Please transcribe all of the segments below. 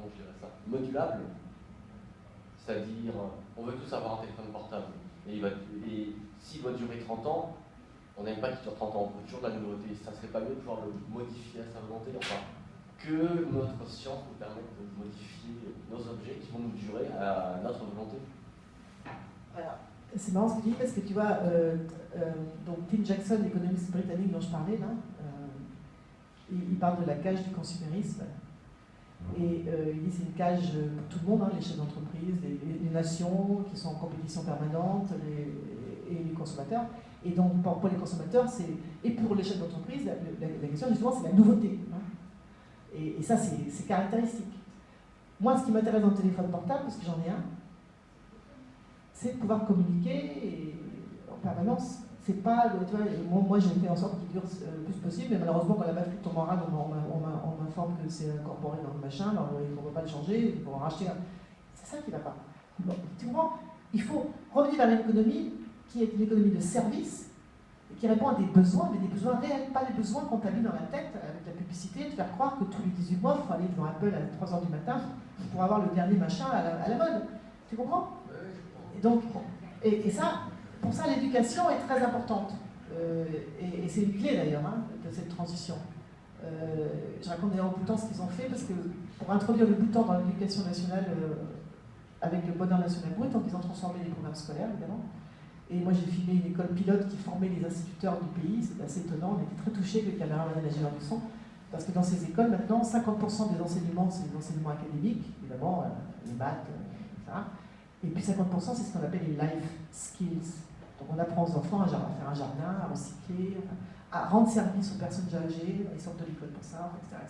comment je dirais ça, modulable. C'est-à-dire, on veut tous avoir un téléphone portable. Et s'il doit durer 30 ans, on n'aime pas qu'il dure 30 ans, on veut toujours de la nouveauté. Ça ne serait pas mieux de pouvoir le modifier à sa volonté, enfin, que notre science nous permette de modifier nos objets qui vont nous durer à notre volonté. Voilà. C'est marrant ce que tu dis parce que tu vois, donc Tim Jackson, l'économiste britannique dont je parlais là, il parle de la cage du consumérisme. Et il dit c'est une cage pour tout le monde, hein, les chefs d'entreprise, les nations qui sont en compétition permanente, et les consommateurs. Et donc pour les consommateurs, et pour les chefs d'entreprise, la question justement c'est la nouveauté. Hein. Et ça c'est caractéristique. Moi ce qui m'intéresse dans le téléphone portable, parce que j'en ai un, c'est de pouvoir communiquer en permanence. C'est pas, tu vois, moi j'ai fait en sorte qu'il dure le plus possible, mais malheureusement quand la batterie tombe en rade, on m'informe que c'est incorporé dans le machin, alors il ne faut pas le changer, il faut en racheter un. C'est ça qui ne va pas. Bon, tu comprends ? Il faut revenir vers une économie qui est une économie de service, et qui répond à des besoins, mais des besoins réels, pas des besoins qu'on t'a mis dans la tête avec la publicité, de faire croire que tous les 18 mois, il faut aller devant Apple à 3h du matin pour avoir le dernier machin à la mode. Tu comprends ? Et donc, et ça, pour ça, l'éducation est très importante. Et c'est une clé d'ailleurs hein, de cette transition. Je raconte d'ailleurs au Bhoutan ce qu'ils ont fait, parce que pour introduire le Bhoutan dans l'éducation nationale avec le bonheur national brut, donc ils ont transformé les programmes scolaires évidemment. Et moi j'ai filmé une école pilote qui formait les instituteurs du pays, c'est assez étonnant, on était très touchés que le caméraman et l'ingénieur du son, parce que dans ces écoles maintenant, 50% des enseignements, c'est des enseignements académiques, évidemment, les maths, etc. Et puis 50% c'est ce qu'on appelle les life skills. Donc on apprend aux enfants à faire un jardin, à recycler, à rendre service aux personnes déjà âgées, ils sortent de l'école pour ça, etc.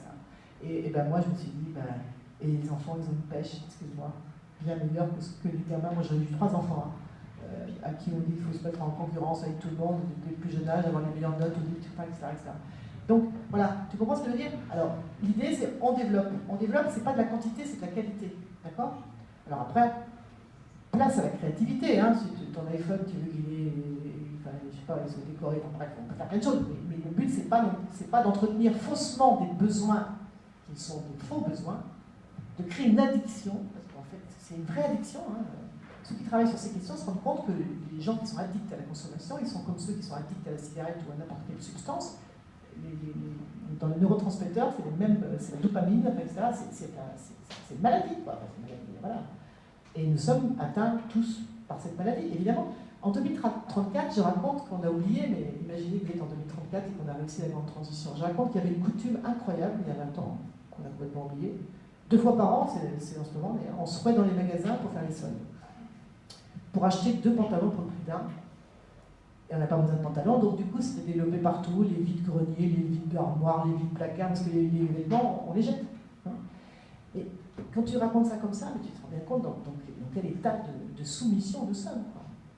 Et ben moi je me suis dit, et les enfants ils ont une pêche, excuse-moi, bien meilleure que les gamins. Moi j'avais eu 3 enfants à qui on dit qu'il faut se mettre en concurrence avec tout le monde dès le plus jeune âge, avoir les meilleures notes au début, etc. Donc voilà, tu comprends ce que je veux dire? Alors l'idée c'est on développe. On développe, c'est pas de la quantité, c'est de la qualité. D'accord? Alors après, place à la créativité, hein. Si ton iPhone, tu veux qu'il ait, enfin, je sais pas, il soit décoré, bref, on peut faire plein de choses, mais le but, c'est pas d'entretenir faussement des besoins qui sont de faux besoins, de créer une addiction, parce qu'en fait, c'est une vraie addiction. Hein. Ceux qui travaillent sur ces questions se rendent compte que les gens qui sont addicts à la consommation, ils sont comme ceux qui sont addicts à la cigarette ou à n'importe quelle substance. Dans les neurotransmetteurs, c'est la dopamine, etc. C'est une maladie, quoi. C'est une maladie, voilà. Et nous sommes atteints tous par cette maladie. Évidemment, en 2034, je raconte qu'on a oublié, mais imaginez que vous êtes en 2034 et qu'on a réussi la grande transition. Je raconte qu'il y avait une coutume incroyable il y a 20 ans, qu'on a complètement oublié. 2 fois par an, c'est en ce moment, mais on se ruait dans les magasins pour faire les soldes. Pour acheter 2 pantalons pour le prix d'un. Et on n'a pas besoin de pantalons, donc du coup, c'était développé partout, les vides-greniers, les vides-armoires, les vides-placards, parce que les vêtements, on les jette. Hein. Et quand tu racontes ça comme ça, mais tu te rends bien compte dans quel état de soumission nous sommes.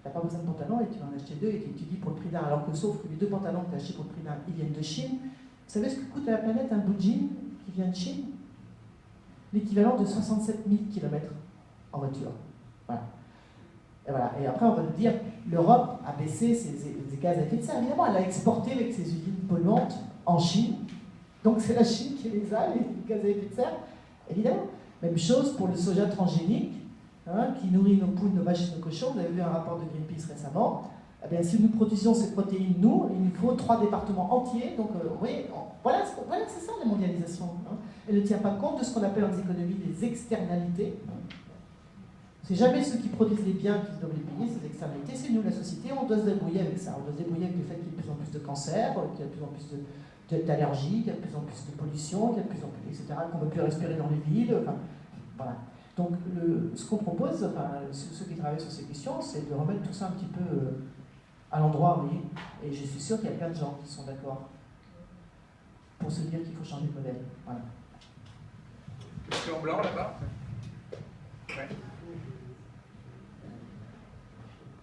Tu n'as pas besoin de pantalons et tu vas en acheter 2 et tu dis pour le prix d'un, alors que sauf que les 2 pantalons que tu as achetés pour le prix d'un, ils viennent de Chine. Vous savez ce que coûte à la planète un bout de jean qui vient de Chine? L'équivalent de 67 000 km en voiture. Voilà. Et voilà. Et après, on va nous dire, l'Europe a baissé ses gaz à effet de serre. Évidemment, elle a exporté avec ses usines polluantes en Chine. Donc c'est la Chine qui les a, les gaz à effet de serre. Évidemment. Même chose pour le soja transgénique, hein, qui nourrit nos poules, nos vaches et nos cochons. Vous avez vu un rapport de Greenpeace récemment. Eh bien, si nous produisions ces protéines, il nous faut 3 départements entiers. Donc, vous voyez, voilà c'est ça la mondialisation. Hein. Elle ne tient pas compte de ce qu'on appelle dans les économies les externalités. C'est jamais ceux qui produisent les biens qui doivent les payer, ces externalités, c'est nous, la société, on doit se débrouiller avec ça. On doit se débrouiller avec le fait qu'il y ait de plus en plus de cancers, qu'il y a de plus en plus d'allergies, qu'il y a de plus en plus de pollution, qu'il y a de plus en plus, etc., qu'on ne peut plus respirer dans les villes. Enfin, voilà. Donc, ce qu'on propose, enfin, ceux qui travaillent sur ces questions, c'est de remettre tout ça un petit peu à l'endroit, oui. Et je suis sûr qu'il y a plein de gens qui sont d'accord pour se dire qu'il faut changer de modèle. Voilà. Question en blanc là-bas. Ouais.